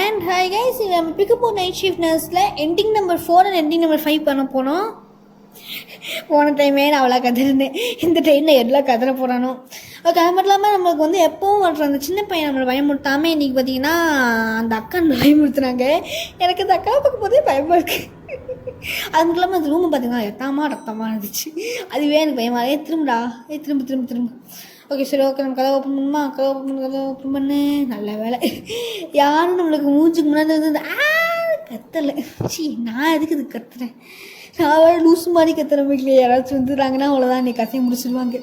And hi guys, நம்ம pickup night shift நர்ஸில் ending number 4 and ending number 5 பண்ண போனோம். போன டைமே நான் அவ்வளோ கத்துருந்தேன். இந்த டைமில் எல்லாம் கதற போகிறானோ. ஓகே, அது மட்டும் இல்லாமல் நம்மளுக்கு வந்து எப்போவும் வர்ற அந்த சின்ன பையன் நம்மளை பயமுறுத்தாமல் இன்றைக்கி பார்த்தீங்கன்னா அந்த அக்கா பயமுறுத்துனாங்க. எனக்கு அந்த அக்காவை பார்க்கும் போதே பயமாக இருக்குது. அது மட்டும் இல்லாமல் அந்த ரூமை பார்த்தீங்கன்னா ரத்தமாக இருந்துச்சு. அதுவே எனக்கு பயமாக திரும்புடா திரும்ப. ஓகே சரி, ஓகே நம்ம கதை ஓப்பன் பண்ணுமா? கதை ஓப்பன் பண்ணு. நல்ல வேலை, யாரும் நம்மளுக்கு மூஞ்சுக்கு முன்னாடி வந்து கத்தலை. நான் எதுக்கு இது கத்துறேன்? நான் வேறு லூஸ் மாதிரி கத்துற வீட்டில் யாராச்சும் வந்துடுறாங்கன்னா அவ்வளோதான், நீ கதையை முடிச்சிடுவாங்க.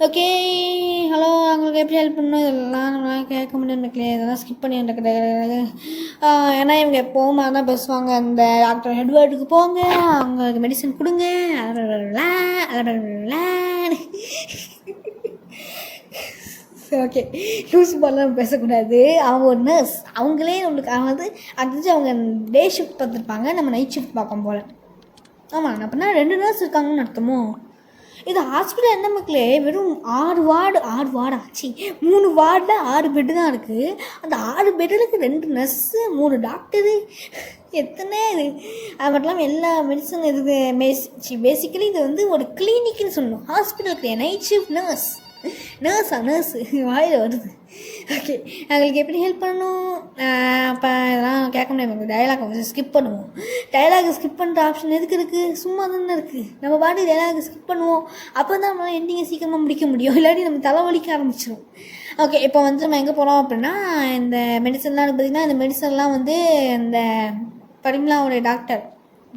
ஓகே ஹலோ, அவங்களுக்கு எப்படி ஹெல்ப் பண்ணணும் இதெல்லாம் நம்மளால் கேட்க முடியும் மக்களே. இதெல்லாம் ஸ்கிப் பண்ணி கிடையாது. ஏன்னா இவங்க எப்போவும் மாதிரி தான் பேசுவாங்க. அந்த டாக்டர் ஹெட்வேர்டுக்கு போங்க, அவங்களுக்கு மெடிசன் கொடுங்க. ஓகே, லூஸ் பால்லாம் பேசக்கூடாது. அவங்க ஒரு நர்ஸ், அவங்களே நம்மளுக்கு வந்து அடுத்து அவங்க டே ஷிஃப்ட் பார்த்துருப்பாங்க, நம்ம நைட் ஷிஃப்ட் பார்க்கும் போல். ஆமாம், அப்படின்னா 2 நர்ஸ் இருக்காங்கன்னு அர்த்தமோ? இது ஹாஸ்பிட்டல் என்ன மக்களே, வெறும் 6 வார்டு ஆச்சு. 3 வார்டில் 6 பெட்டு தான் இருக்குது. அந்த 6 பெட்டுக்கு 2 நர்ஸு 3 டாக்டரு, எத்தனை இது. அது மட்டும் இல்லாமல் எல்லா மெடிசன் இருக்குது. பேசிக்கலி இது வந்து ஒரு கிளினிக்னு சொல்லணும், ஹாஸ்பிட்டலுக்கு. நைட் ஷிஃப்ட் நர்ஸு வாயில் வருது. ஓகே, அவங்களுக்கு எப்படி ஹெல்ப் பண்ணணும்? அப்போ இதெல்லாம் கேட்க முடியாது. டயலாக் கொஞ்சம் ஸ்கிப் பண்ணுவோம். டயலாக் ஸ்கிப் பண்ணுற ஆப்ஷன் எதுக்கு இருக்குது? சும்மா தானே இருக்குது. நம்ம பாட்டு டயலாக் ஸ்கிப் பண்ணுவோம். அப்போ தான் நம்மளால் எண்டிங்கை சீக்கிரமாக முடிக்க முடியும். இல்லாட்டி நம்ம தலைவலிக்க ஆரம்பிச்சிடும். ஓகே, இப்போ வந்து நம்ம எங்கே போகிறோம் அப்படின்னா, இந்த மெடிசன்லாம் பார்த்திங்கன்னா, இந்த மெடிசன்லாம் வந்து இந்த பரிமளாவுடைய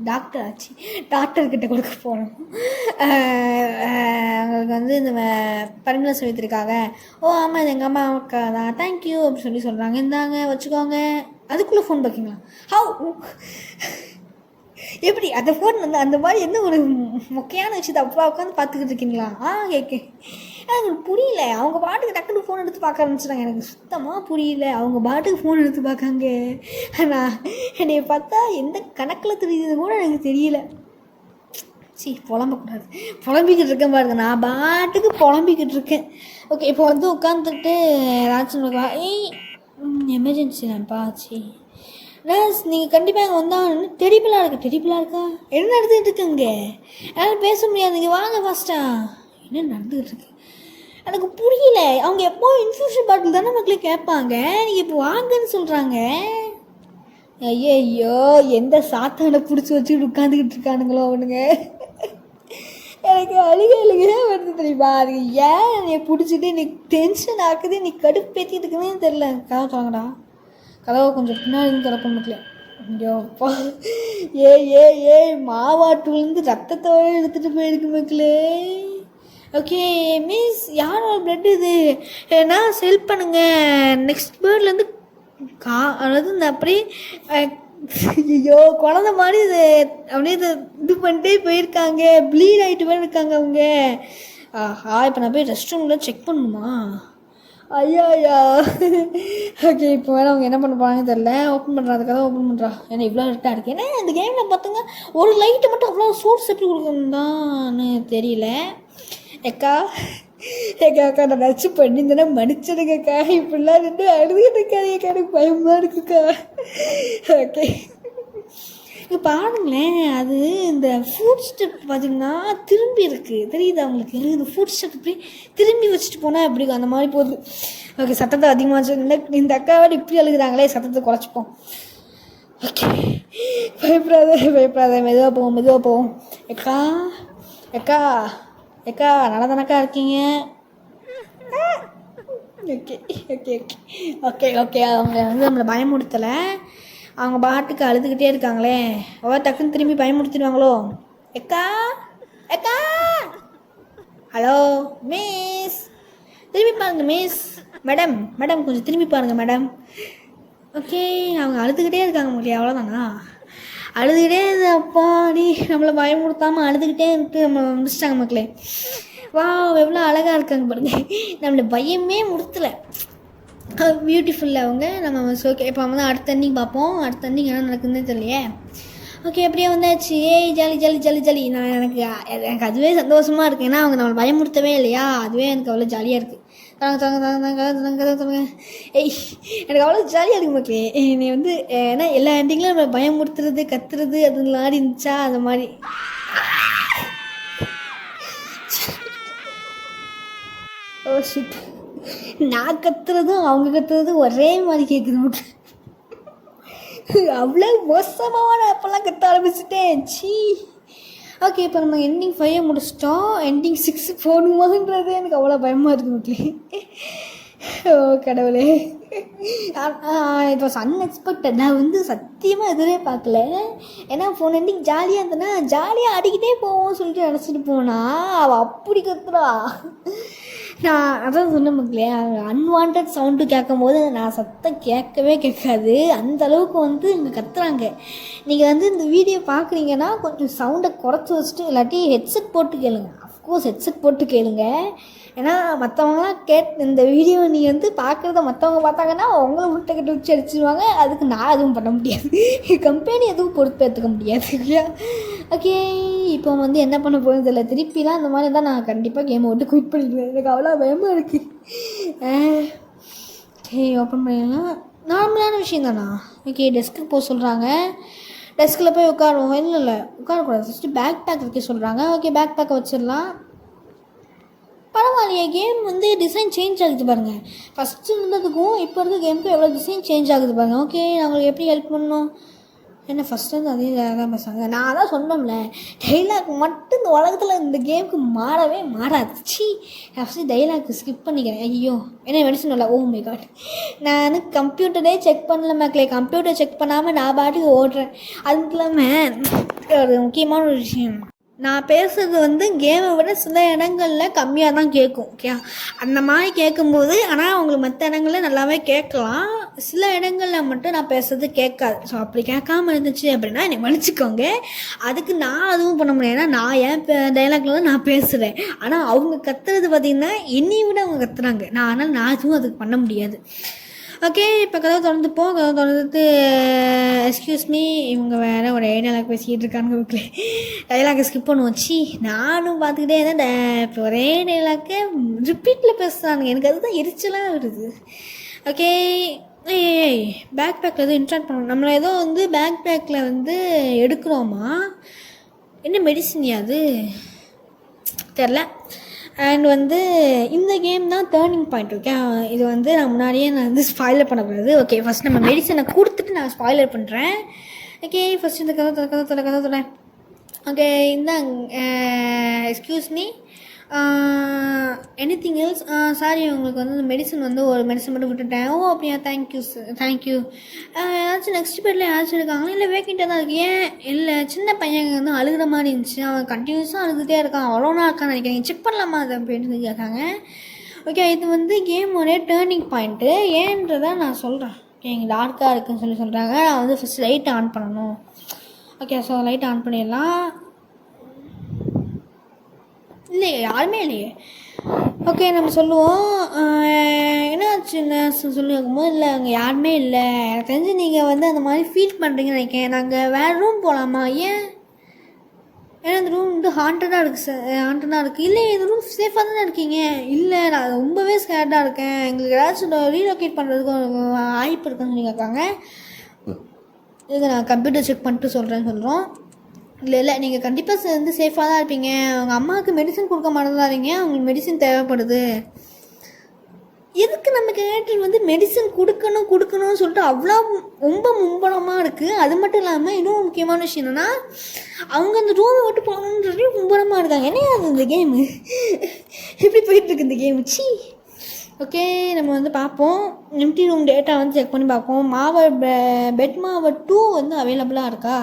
டாக்டர்கிட்ட கொடுக்க போகிறோம். அவங்களுக்கு வந்து இந்த பரிமளா சொல்லித்திருக்காங்க. ஓ ஆமாம், இது எங்கள் அம்மாவுக்கா தான், தேங்க்யூ அப்படின்னு சொல்கிறாங்க. இந்தாங்க வச்சுக்கோங்க. அதுக்குள்ளே ஃபோன் பார்க்கிங்களா? ஹவு எப்படி அந்த ஃபோன் வந்து அந்த மாதிரி என்ன ஒரு மொக்கையான விஷயத்தை அப்பா உட்காந்து பார்த்துக்கிட்டு இருக்கீங்களா? எனக்கு புரியல. அவங்க பாட்டுக்கு டக்குனு ஃபோன் எடுத்து பார்க்க ஆரம்பிச்சிட்டாங்க. எனக்கு சுத்தமாக புரியல. அவங்க பாட்டுக்கு ஃபோன் எடுத்து பார்க்காங்க. ஆனால் என்னை பார்த்தா எந்த கணக்கில் தெரியுது கூட எனக்கு தெரியல. புலம்பக்கூடாது, புலம்பிக்கிட்டு இருக்கேன் பாருங்க. நான் பாட்டுக்கு புலம்பிக்கிட்டு இருக்கேன். ஓகே, இப்போ வந்து உட்காந்துட்டு ஏதாச்சும் எமர்ஜென்சி தான்ப்பா. நர்ஸ் நீங்கள் கண்டிப்பாக இங்கே வந்தால் டெடிபிளாக இருக்கா? என்ன நடந்துகிட்டு இருக்குங்க? என்னால் பேச முடியாது, இங்கே வாங்க ஃபாஸ்ட்டா. என்ன நடந்துகிட்டு இருக்கு எனக்கு புரியல. அவங்க எப்போ இன்ஃபியூஷன் பாட்டில் தானே மக்களே கேட்பாங்க, நீங்கள் இப்போ வாங்கன்னு சொல்கிறாங்க. ஐயோ, எந்த சாத்தானை பிடிச்சி வச்சுக்கிட்டு உட்காந்துக்கிட்டு இருக்கானுங்களோ அவனுங்க. எனக்கு அழுகையாக வருது தெரியுமா? அது ஏன் என்னை பிடிச்சிட்டு நீ டென்ஷன் ஆக்குது, நீ கடுப்பேற்றிட்டு இருக்குன்னு தெரில. கதவை தாங்கடா, கதவை கொஞ்சம் பின்னாடி திறப்ப மக்களே. ஐயோப்பா, மாவாட்டுலேருந்து ரத்தத்தோடு எடுத்துகிட்டு போயிருக்கு மக்களே. ஓகே மிஸ், யாரோட பிளட் இது? ஏன்னா ஹெல்ப் பண்ணுங்கள். நெக்ஸ்ட் பேர்ட்லேருந்து அதாவது இந்த அப்படியே ஐயோ குழந்த மாதிரி இது அப்படியே இது பண்ணிட்டே போயிருக்காங்க. ப்ளீட் ஆகிட்டு போய் இருக்காங்க அவங்க. இப்போ நான் போய் ரெஸ்ட் ரூமில் செக் பண்ணணுமா? ஐயா. ஓகே, இப்போ வேறு அவங்க என்ன பண்ண போகிறாங்கன்னு தெரில. ஓப்பன் பண்ணுறா, அதுக்காக ஓப்பன் பண்ணுறா. ஏன்னா இவ்வளோ இருட்டாக இருக்குது. ஏன்னா இந்த கேமில் பார்த்துங்க, ஒரு லைட்டை மட்டும் அவ்வளோ சோர்ஸ் எப்படி கொடுக்கணும் தான்னு தெரியல. அக்கா நான் நச்சு பண்ணியிருந்தேன்னா மன்னிச்சிடுங்கக்கா. இப்படிலாம் நின்று அழுதுகிட்டு இருக்காதீங்கக்கா, எனக்கு பயமாக இருக்குக்கா. ஓகே, இப்போ பாருங்களேன், அது இந்த ஃபுட் ஸ்டெப் பார்த்திங்கன்னா திரும்பி இருக்குது, தெரியுது அவங்களுக்கு? இந்த ஃபுட் ஸ்டெப் இப்படி திரும்பி வச்சுட்டு போனால் எப்படி அந்த மாதிரி போகுது. ஓகே, சத்தத்தை அதிகமாக இந்த அக்காவோட இப்படி அழுகுறாங்களே, சத்தத்தை குறைச்சிப்போம். ஓகே, பயப்படாத, மெதுவாக போவோம். அக்கா நல்லா தானக்கா இருக்கீங்க? ஓகே அவங்க வந்து நம்மளை பயமுறுத்தலை. அவங்க பாட்டுக்கு அழுதுகிட்டே இருக்காங்களே, டக்குன்னு திரும்பி பயமுறுத்திடுவாங்களோ. அக்கா ஹலோ மிஸ், திரும்பி பாருங்க மிஸ். மேடம் கொஞ்சம் திரும்பி பாருங்க மேடம். ஓகே, அவங்க அழுதுகிட்டே இருக்காங்க மக்களே, அவ்வளோதானா? அழுதுகிட்டே இருந்து அப்பாடி நம்மளை பயமுறுத்தாமல் அழுதுகிட்டே இருக்கு நம்மளை முடிச்சிட்டாங்க மக்களே. வா, எவ்வளோ அழகாக இருக்காங்க பாருங்க. நம்மளை பயமே முறுத்தலை, பியூட்டிஃபுல்லாக அவங்க. நம்ம ஓகே, இப்போ வந்து அடுத்த அன்னைக்கு பார்ப்போம். அடுத்த அன்னைக்கு என்ன நடக்குதுன்னு தெரியலையே. ஓகே, அப்படியே வந்தாச்சு. ஜாலி. எனக்கு அதுவே சந்தோஷமாக இருக்குது. ஏன்னா அவங்க நம்மளை பயமுறுத்தவே இல்லையா, அதுவே எனக்கு அவ்வளோ ஜாலியாக இருக்குது. தாங்க. ஏய் எனக்கு அவ்வளோ ஜாலியாக இருக்கு மக்களே. நீ வந்து ஏன்னா எல்லா ஆண்டிங்களும் நம்ம பயமுறுத்துறது கத்துறது அது மாதிரி இருந்துச்சா அந்த மாதிரி. ஓ ஷிட், நான் கத்துறதும் அவங்க கத்துறதும் ஒரே மாதிரி கேட்குது மட்டும். அவ்வளோ மோசமாக நான் அப்போல்லாம் கற்ற ஆரம்பிச்சிட்டேன். சீ. ஓகே, இப்போ நம்ம எண்டிங் 5 முடிச்சிட்டோம். எண்டிங் 6 போகணுமான்றது எனக்கு அவ்வளோ பயமாக இருக்குது மக்களே. ஓ கடவுளே, இட் வாஸ் அன்எக்ஸ்பெக்டட். நான் வந்து சத்தியமாக எதுவே பார்க்கல. ஏன்னா ஃபோன் எண்டிங் ஜாலியாக இருந்தேன்னா ஜாலியாக ஆடிக்கிட்டே போவோம் சொல்லிட்டு நினச்சிட்டு போனா அவள் அப்படி கத்துறா. நான் அதான் சொன்ன மக்களே, அன்வான்ட் சவுண்டு கேட்கும் போது நான் சத்தம் கேட்கவே கேட்காது. அந்த அளவுக்கு வந்து இங்கே கத்துறாங்க. நீங்கள் வந்து இந்த வீடியோ பார்க்குறீங்கன்னா கொஞ்சம் சவுண்டை குறைச்சி வச்சுட்டு இல்லாட்டி ஹெட்செட் போட்டு கேளுங்க. அஃப்கோர்ஸ் ஹெட்செட் போட்டு கேளுங்க. ஏன்னா மற்றவங்களாம் இந்த வீடியோ நீங்கள் வந்து பார்க்குறத மற்றவங்க பார்த்தாங்கன்னா அவங்கள முட்டை கட்டி வச்சு அடிச்சிடுவாங்க. அதுக்கு நான் எதுவும் பண்ண முடியாது, கம்பெனி எதுவும் பொறுப்பேற்றுக்க முடியாது இல்லையா. ஓகே, இப்போ வந்து என்ன பண்ண போகிறது தெரியல. திருப்பிலாம் இந்த மாதிரி தான் நான் கண்டிப்பாக கேமை விட்டு குயிட் பண்ணிடுவேன். எனக்கு அவ்வளோ பயமாக இருக்குது. ஓகே, ஓப்பன் பண்ணிடலாம். நார்மலான விஷயம் தானா. ஓகே, டெஸ்க்குக்கு போக சொல்கிறாங்க. டெஸ்கில் போய் உட்காருவோம். இல்லை உட்காரக்கூடாது, ஃபஸ்ட்டு பேக் பேக் வைக்க சொல்கிறாங்க. ஓகே, பேக் பேக்கை வச்சிடலாம். பரவாயில்லையே, கேம் வந்து டிசைன் சேஞ்ச் ஆகுது பாருங்கள். ஃபஸ்ட்டு இருந்ததுக்கும் இப்போ இருக்க கேமுக்கும் எவ்வளோ டிசைன் சேஞ்ச் ஆகுது பாருங்கள். ஓகே, நான் உங்களுக்கு எப்படி ஹெல்ப் பண்ணணும்? என்ன ஃபஸ்ட்டு வந்து அதே தான் பேசுவாங்க. நான் தான் சொன்னோம்ல, டைலாக் மட்டும் இந்த உலகத்தில் இந்த கேமுக்கு மாறவே மாறாது. சி, ஃபஸ்ட்டு டைலாக் ஸ்கிப் பண்ணிக்கிறேன். ஐயோ, என்ன மெடிசன் இல்லை. ஓ மை காட், நான் கம்ப்யூட்டரே செக் பண்ணல மக்களே. கம்ப்யூட்டர் செக் பண்ணாமல் நான் பாட்டுக்கு ஓடுறேன். அதுக்கு இல்லாமல் ஒரு முக்கியமான ஒரு விஷயம், நான் பேசுகிறது வந்து கேமை விட சில இடங்களில் கம்மியாக தான் கேட்கும். ஓகே, அந்த மாதிரி கேட்கும்போது ஆனால் அவங்களுக்கு மற்ற இடங்களில் நல்லாவே கேட்கலாம். சில இடங்களில் மட்டும் நான் பேசுகிறது கேட்காது. ஸோ அப்படி கேட்காம இருந்துச்சு அப்படின்னா என்னை மன்னிச்சிக்கோங்க. அதுக்கு நான் அதுவும் பண்ண முடியாது. ஏன்னா நான் என் டைலாக்ல தான் நான் பேசுகிறேன். ஆனால் அவங்க கத்துறது பார்த்திங்கன்னா என்னை விட அவங்க கத்துறாங்க. ஆனால் நான் அதுவும் அதுக்கு பண்ண முடியாது. ஓகே, இப்போ கதவை திறந்துப்போம். கதவை திறந்துட்டு எக்ஸ்கியூஸ் மீ, இவங்க வேறு ஒரு டைலாக் பேசிக்கிட்டு இருக்காங்க வீட்டில். டைலாக்கை ஸ்கிப் பண்ணுவோச்சு. நானும் பார்த்துக்கிட்டே இருந்தேன். இப்போ ஒரே டைலாக்கை ரிப்பீட்டில் பேசுகிறானுங்க. எனக்கு அதுதான் எரிச்சலாக வருது. ஓகே, ஏய் பேக் பேக்கில் எதுவும் இன்ஸ்டால் பண்ணணும். நம்மளை ஏதோ வந்து பேக் பேக்கில் வந்து எடுக்கிறோமா? என்ன மெடிசன்யா அது தெரில. அண்ட் வந்து இந்த கேம் தான் டேர்னிங் பாயிண்ட். ஓகே, இது வந்து நான் முன்னாடியே நான் வந்து ஸ்பாய்லர் பண்ணக்கூடாது. ஓகே, ஃபஸ்ட் நம்ம மெடிசனை கொடுத்துட்டு நான் ஸ்பாய்லர் பண்ணுறேன். ஓகே, ஃபஸ்ட் இந்த கதை. ஓகே, இந்த excuse me, anything else? Sorry, உங்களுக்கு வந்து மெடிசன் வந்து ஒரு மெடிசன் மட்டும் விட்டுட்டேன். ஓ அப்படியா, தேங்க்யூ சார், தேங்க்யூ. ஏதாச்சும் நெக்ஸ்ட் பேரில் ஏதாச்சும் இருக்காங்களா? இல்லை வேக்கெண்ட்டாக தான் இருக்கு. ஏன் இல்லை, சின்ன பையன் வந்து அழுகிற மாதிரி இருந்துச்சு. அவன் கண்டினியூஸாக அழுதுகிட்டே இருக்கான். அவ்வளோனா இருக்கான்னு நினைக்கிறேன். செக் பண்ணலாமா அது அப்படின்னு கேட்காங்க. ஓகே, இது வந்து கேம் ஒரே டேர்னிங் பாயிண்ட்டு. ஏன்றதை நான் சொல்கிறேன். ஓகே, இங்கே டார்க்காக இருக்குதுன்னு சொல்கிறாங்க. நான் வந்து ஃபஸ்ட் லைட் ஆன் பண்ணணும். ஓகே, ஸோ லைட் ஆன் பண்ணிடலாம். இல்லையே, யாருமே இல்லையே. ஓகே, நம்ம சொல்லுவோம். என்னாச்சுன்னு சொல்லி வைக்கும்போது இல்லை அங்கே யாருமே இல்லை. எனக்கு தெரிஞ்சு நீங்கள் வந்து அந்த மாதிரி ஃபீல் பண்ணுறீங்கன்னு நினைக்கிறேன். நாங்கள் வேறு ரூம் போகலாமா? ஏன்? ஏன்னா இந்த ரூம் வந்து ஹாண்டடாக இருக்குது சார். ஹாண்டடாக இருக்குது. இல்லை, இந்த ரூம் சேஃபாக தானே இருக்கீங்க? இல்லை, நான் ரொம்பவே ஸ்கேர்டாக இருக்கேன். எங்களுக்கு ஏதாச்சும் ரீலோகேட் பண்ணுறதுக்கு வாய்ப்பு இருக்குன்னு சொல்லி கேட்காங்க. இது நான் கம்ப்யூட்டர் செக் பண்ணிட்டு சொல்கிறோம். இல்லை, நீங்கள் கண்டிப்பாக வந்து சேஃபாக தான் இருப்பீங்க. அவங்க அம்மாவுக்கு மெடிசன் கொடுக்க மாட்டேங்கிறாங்க. அவங்களுக்கு மெடிசன் தேவைப்படுது. எதுக்கு நம்ம கேரக்டர் வந்து மெடிசன் கொடுக்கணும்னு சொல்லிட்டு அவ்வளோ ரொம்ப மும்பலமாக இருக்குது. அது மட்டும் இல்லாமல் இன்னும் முக்கியமான விஷயம் என்னென்னா, அவங்க அந்த ரூமை விட்டு போகணுன்னு சொல்லி மும்பலமாக இருக்காங்க. என்ன அது இந்த கேமு எப்படி போயிட்டுருக்கு இந்த கேமு? சி. ஓகே, நம்ம வந்து பார்ப்போம். எம்டி ரூம் டேட்டா வந்து செக் பண்ணி பார்ப்போம். பெட் மாவர் 2 வந்து அவைலபிளாக இருக்கா?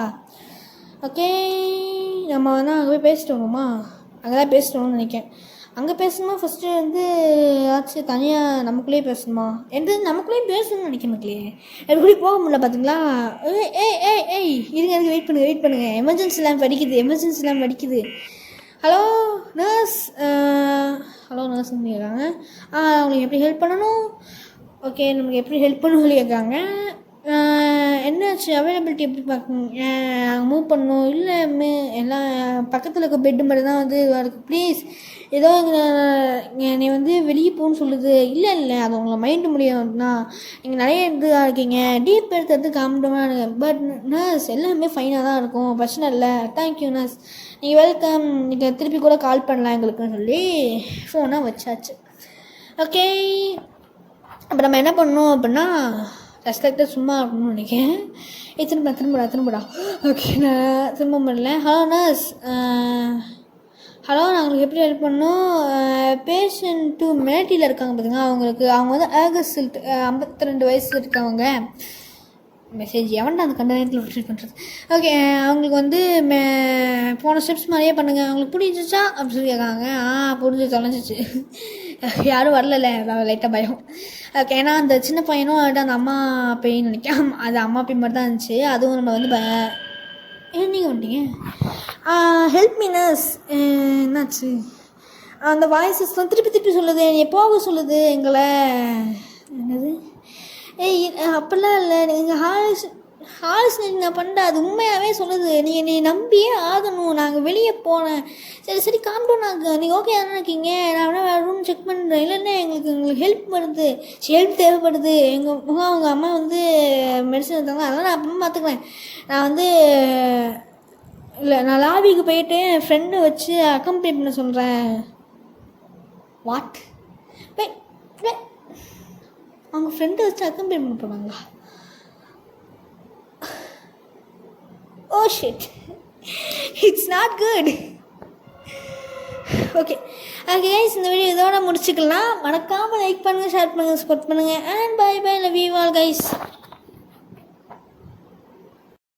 ஓகே, நம்ம வந்து அங்கே போய் பேசிட்டு வருவோமா? அங்கே தான் பேசிட்டு வரணும்னு நினைக்கிறேன். அங்கே பேசணுமா ஃபஸ்ட்டு வந்து ஏதாச்சும் தனியாக நமக்குள்ளேயே பேசணுமா? நமக்குள்ளேயும் பேசணும்னு நினைக்க மக்களே. எப்படி போக முடியல பார்த்தீங்களா? ஏய் இருங்க, வெயிட் பண்ணுங்கள். எமர்ஜென்சி லேம்ப் அடிக்குது. ஹலோ நர்ஸ், நர்ஸ்ன்னு கேட்காங்க. உங்களுக்கு எப்படி ஹெல்ப் பண்ணணும்? ஓகே, நமக்கு எப்படி ஹெல்ப் பண்ணணும்னு கேட்காங்க. என்னாச்சு அவைலபிலிட்டி எப்படி பார்க்கணும், மூவ் பண்ணணும் இல்லை எல்லாம் பக்கத்தில் இருக்க பெட்டு மட்டும் தான் வந்து இருக்குது. ப்ளீஸ் ஏதோ என்னை வந்து வெளியே போகணுன்னு சொல்லுது. இல்லை அது உங்களை மைண்டு முடியாதுன்னா நீங்கள் நிறைய இதுவாக இருக்கீங்க, டீப் எடுத்து காமிட்டோம்னா. பட் நர்ஸ் எல்லாமே ஃபைனாக தான் இருக்கும், பிரச்சனை இல்லை. தேங்க்யூ நர்ஸ், நீங்கள் வெல்கம், நீங்கள் திருப்பி கூட கால் பண்ணலாம் எங்களுக்குன்னு சொல்லி ஃபோனை வச்சாச்சு. ஓகே, அப்போ நம்ம என்ன பண்ணணும் அப்படின்னா ரெஸ்பெக்டாக சும்மா இருக்கணும்னு நினைக்கிறேன். திரும்படா. ஓகே, நான் திரும்ப பண்ணல. ஹலோ நர்ஸ், ஹலோ, நான் உங்களுக்கு எப்படி ஹெல்ப் பண்ணோம்? பேஷண்ட் 2 மிலிட்ரியில் இருக்காங்க பார்த்திங்கன்னா, அவங்க வந்து ஆகஸ்ட் 52 வயசு இருக்கவங்க. மெசேஜ் எவன்டா அந்த கண்ட நேரத்தில் மெசேஜ் பண்ணுறது. ஓகே, அவங்களுக்கு வந்து போன ஸ்டெப்ஸ் மாதிரியே பண்ணுங்கள், அவங்களுக்கு பிடிச்சிச்சா அப்படின்னு சொல்லி கேட்காங்க. புரிஞ்சு தொலைஞ்சிச்சு, யாரும் வரல, லைட்டாக பயம். ஓகே, ஏன்னா அந்த சின்ன பையனும் அந்த அம்மா பெயின் நினைக்கிறேன், அது அம்மா பெயின் மாதிரி தான் இருந்துச்சு. அதுவும் நம்ம வந்து நீங்கள் வந்துட்டீங்க. ஹெல்ப் மீ நர்ஸ், என்னாச்சு? அந்த வாய்ஸஸ்லாம் திருப்பி சொல்லுது, என்னை போக சொல்லுது எங்களை. என்னது? அப்படிலாம் இல்லை, நீங்கள் ஹாலுசினேட் நான் பண்ணுற, அது உண்மையாகவே சொல்லுது. நீங்கள் என்னை நம்பியே ஆகணும், நாங்கள் வெளியே போனேன். சரி காம்டோன் நாங்கள், நீங்கள் ஓகே தானே இருக்கீங்க, நான் வேணா வேறு ரூம் செக் பண்ணுறேன். இல்லைன்னா எங்களுக்கு ஹெல்ப் தேவைப்படுது. அவங்க அம்மா வந்து மெடிசன் எடுத்தாங்க, அதெல்லாம் நான் அப்புறமா பார்த்துக்குறேன். நான் வந்து இல்லை, நான் லாபிக்கு போயிட்டு என் ஃப்ரெண்டை வச்சு அக்கம்பெனி பண்ண சொல்கிறேன். வாட்? அவங்க ஃப்ரெண்டை வச்சு அக்கம்பெனி பண்ண போனாங்களா? Oh shit, it's not good. Okay guys, இந்த வீடியோ இதோட முடிச்சுக்கலாம். மறக்காமல் லைக் பண்ணுங்கள், ஷேர் பண்ணுங்கள், சப்போர்ட் பண்ணுங்கள். And bye love you all guys.